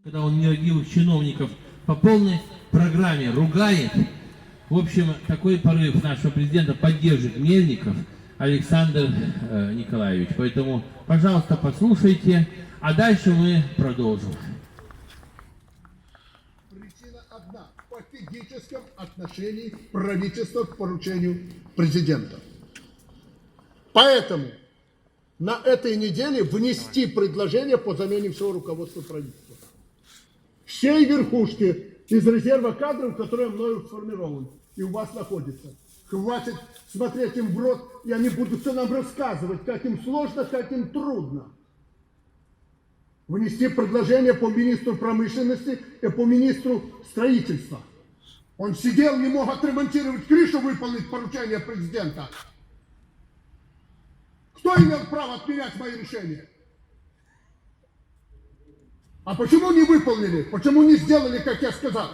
когда он нерадивых чиновников по полной программе ругает. В общем, такой порыв нашего президента поддержит Мельников Александр Николаевич. Поэтому, пожалуйста, послушайте, а дальше мы продолжим. Причина одна – в пофигическом отношении правительства к поручению президента. Поэтому на этой неделе внести предложение по замене всего руководства правительства. Всей верхушки из резерва кадров, которые мною сформированы и у вас находится. Хватит смотреть им в рот, и они будут все нам рассказывать, как им сложно, как им трудно. Внести предложение по министру промышленности и по министру строительства. Он сидел, не мог отремонтировать крышу, выполнить поручение президента. Кто имел право отменять мои решения? А почему не выполнили? Почему не сделали, как я сказал?